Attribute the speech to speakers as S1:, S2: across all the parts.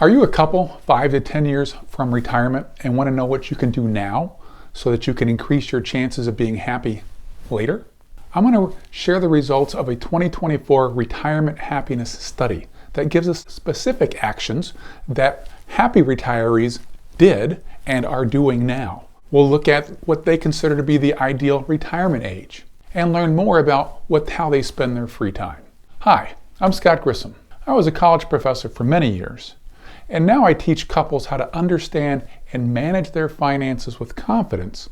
S1: Are you a couple 5 to 10 years from retirement and want to know what you can do now so that you can increase your chances of being happy later? I'm going to share the results of a 2024 Retirement Happiness Study that gives us specific actions that happy retirees did and are doing now. We'll look at what they consider to be the ideal retirement age and learn more about how they spend their free time. Hi, I'm Scott Grissom. I was a college professor for many years, and now I teach couples how to understand and manage their finances with confidence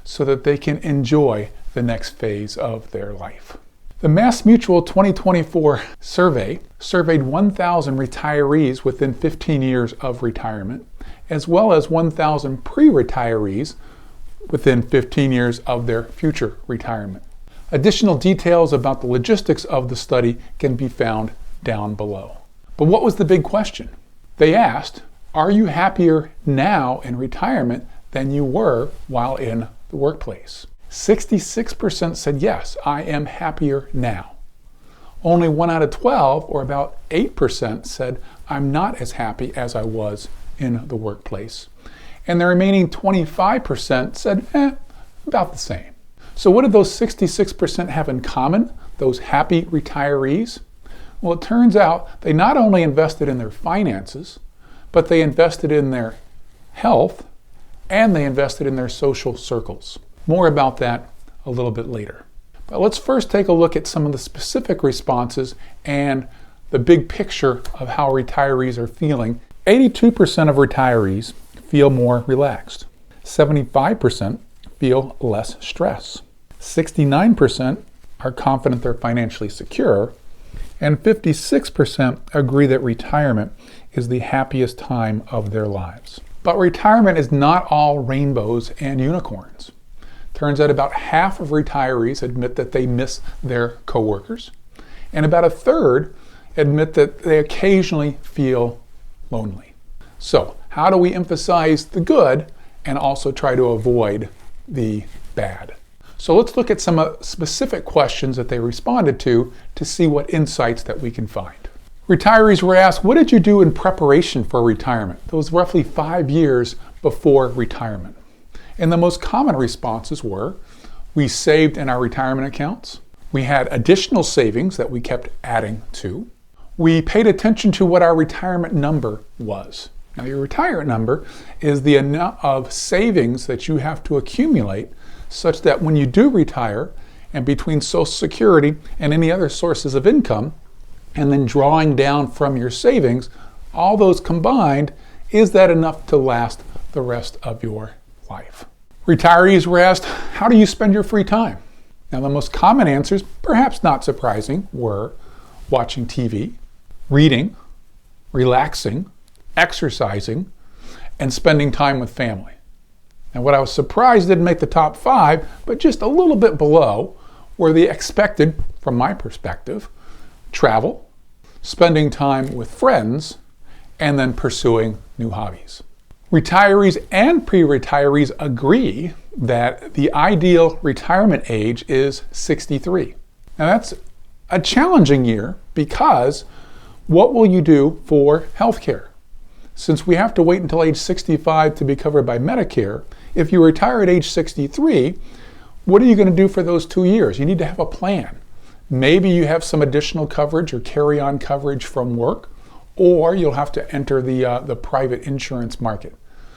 S1: so that they can enjoy the next phase of their life. The MassMutual 2024 survey surveyed 1,000 retirees within 15 years of retirement, as well as 1,000 pre-retirees within 15 years of their future retirement. Additional details about the logistics of the study can be found down below. But what was the big question? They asked, are you happier now in retirement than you were while in the workplace? 66% said yes, I am happier now. Only 1 out of 12, or about 8%, said I'm not as happy as I was in the workplace. And the remaining 25% said, about the same. So what did those 66% have in common, those happy retirees? Well, it turns out they not only invested in their finances, but they invested in their health and they invested in their social circles. More about that a little bit later. But let's first take a look at some of the specific responses and the big picture of how retirees are feeling. 82% of retirees feel more relaxed. 75% feel less stress. 69% are confident they're financially secure. And 56% agree that retirement is the happiest time of their lives. But retirement is not all rainbows and unicorns. Turns out about half of retirees admit that they miss their coworkers, and about a third admit that they occasionally feel lonely. So, how do we emphasize the good and also try to avoid the bad? So let's look at some specific questions that they responded to see what insights that we can find. Retirees were asked, what did you do in preparation for retirement? Those roughly 5 years before retirement. And the most common responses were, we saved in our retirement accounts. We had additional savings that we kept adding to. We paid attention to what our retirement number was. Now, your retirement number is the amount of savings that you have to accumulate such that when you do retire, and between Social Security and any other sources of income, and then drawing down from your savings, all those combined, is that enough to last the rest of your life? Retirees were asked, how do you spend your free time? Now, the most common answers, perhaps not surprising, were watching TV, reading, relaxing, exercising, and spending time with family. Now, what I was surprised didn't make the top 5, but just a little bit below, were the expected, from my perspective, travel, spending time with friends, and then pursuing new hobbies. Retirees and pre-retirees agree that the ideal retirement age is 63. Now, that's a challenging year because what will you do for health care? Since we have to wait until age 65 to be covered by Medicare, if you retire at age 63, what are you going to do for those 2 years? You need to have a plan. Maybe you have some additional coverage or carry-on coverage from work, or you'll have to enter the private insurance market.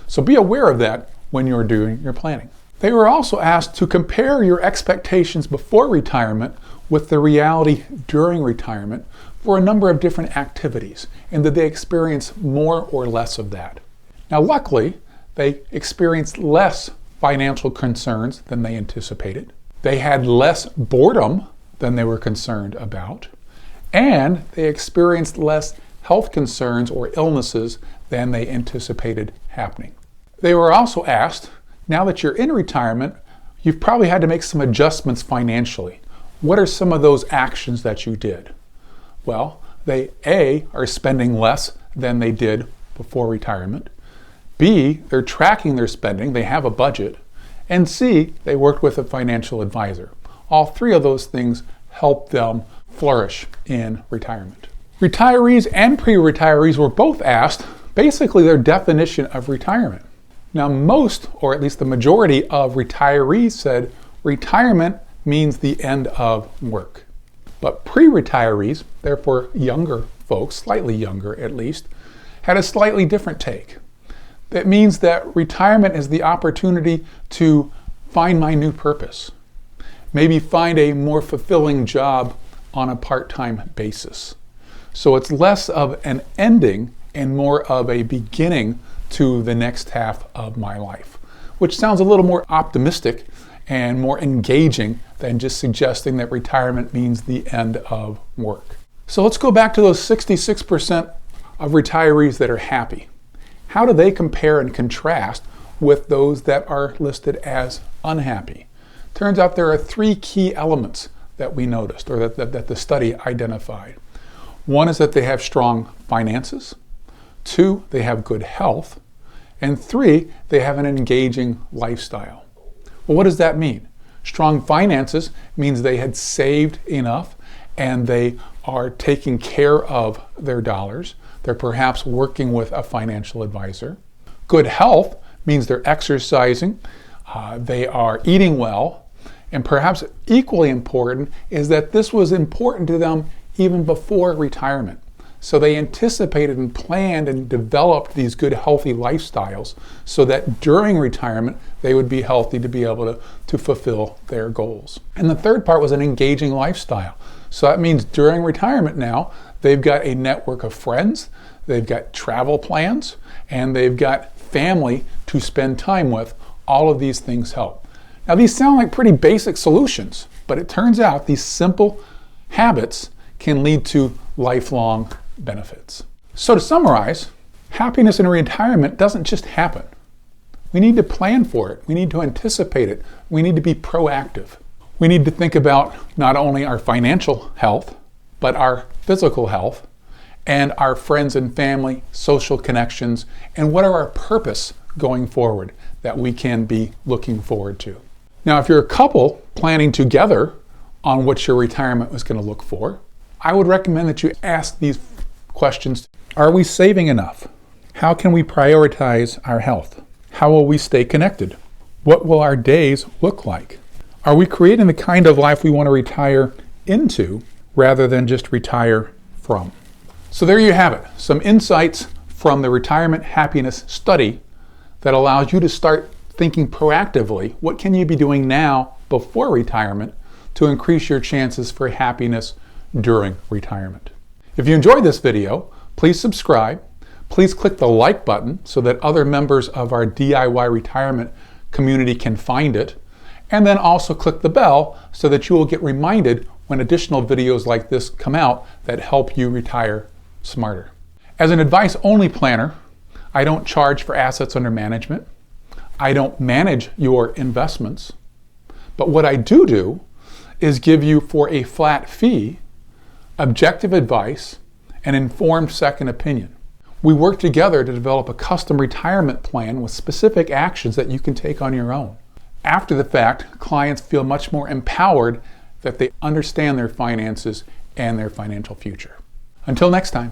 S1: So be aware of that when you're doing your planning. They were also asked to compare your expectations before retirement with the reality during retirement for a number of different activities, and did they experience more or less of that? Now, luckily, they experienced less financial concerns than they anticipated. They had less boredom than they were concerned about, and they experienced less health concerns or illnesses than they anticipated happening. They were also asked, now that you're in retirement, you've probably had to make some adjustments financially. What are some of those actions that you did? Well, they A, are spending less than they did before retirement. B, they're tracking their spending, they have a budget. And C, they worked with a financial advisor. All 3 of those things help them flourish in retirement. Retirees and pre-retirees were both asked basically their definition of retirement. Now most, or at least the majority of retirees said retirement means the end of work. But pre-retirees, therefore younger folks, slightly younger at least, had a slightly different take. That means that retirement is the opportunity to find my new purpose. Maybe find a more fulfilling job on a part-time basis. So it's less of an ending and more of a beginning to the next half of my life, which sounds a little more optimistic and more engaging than just suggesting that retirement means the end of work. So let's go back to those 66% of retirees that are happy. How do they compare and contrast with those that are listed as unhappy? Turns out there are three key elements that we noticed, or that the study identified. One is that they have strong finances. 2, they have good health. And 3, they have an engaging lifestyle. Well, what does that mean? Strong finances means they had saved enough and they are taking care of their dollars. They're perhaps working with a financial advisor. Good health means they're exercising, they are eating well, and perhaps equally important is that this was important to them even before retirement. So they anticipated and planned and developed these good, healthy lifestyles so that during retirement, they would be healthy to be able to fulfill their goals. And the third part was an engaging lifestyle. So that means during retirement now, they've got a network of friends, they've got travel plans, and they've got family to spend time with. All of these things help. Now these sound like pretty basic solutions, but it turns out these simple habits can lead to lifelong benefits. So to summarize, happiness in retirement doesn't just happen. We need to plan for it. We need to anticipate it. We need to be proactive. We need to think about not only our financial health, but our physical health and our friends and family, social connections, and what are our purpose going forward that we can be looking forward to. Now, if you're a couple planning together on what your retirement was going to look for, I would recommend that you ask these questions. Are we saving enough? How can we prioritize our health? How will we stay connected? What will our days look like? Are we creating the kind of life we want to retire into rather than just retire from? So there you have it, some insights from the Retirement Happiness Study that allows you to start thinking proactively, what can you be doing now before retirement to increase your chances for happiness during retirement? If you enjoyed this video, please subscribe. Please click the like button so that other members of our DIY retirement community can find it. And then also click the bell so that you will get reminded when additional videos like this come out that help you retire smarter. As an advice-only planner, I don't charge for assets under management. I don't manage your investments. But what I do is give you, for a flat fee, objective advice and informed second opinion. We work together to develop a custom retirement plan with specific actions that you can take on your own. After the fact, clients feel much more empowered that they understand their finances and their financial future. Until next time.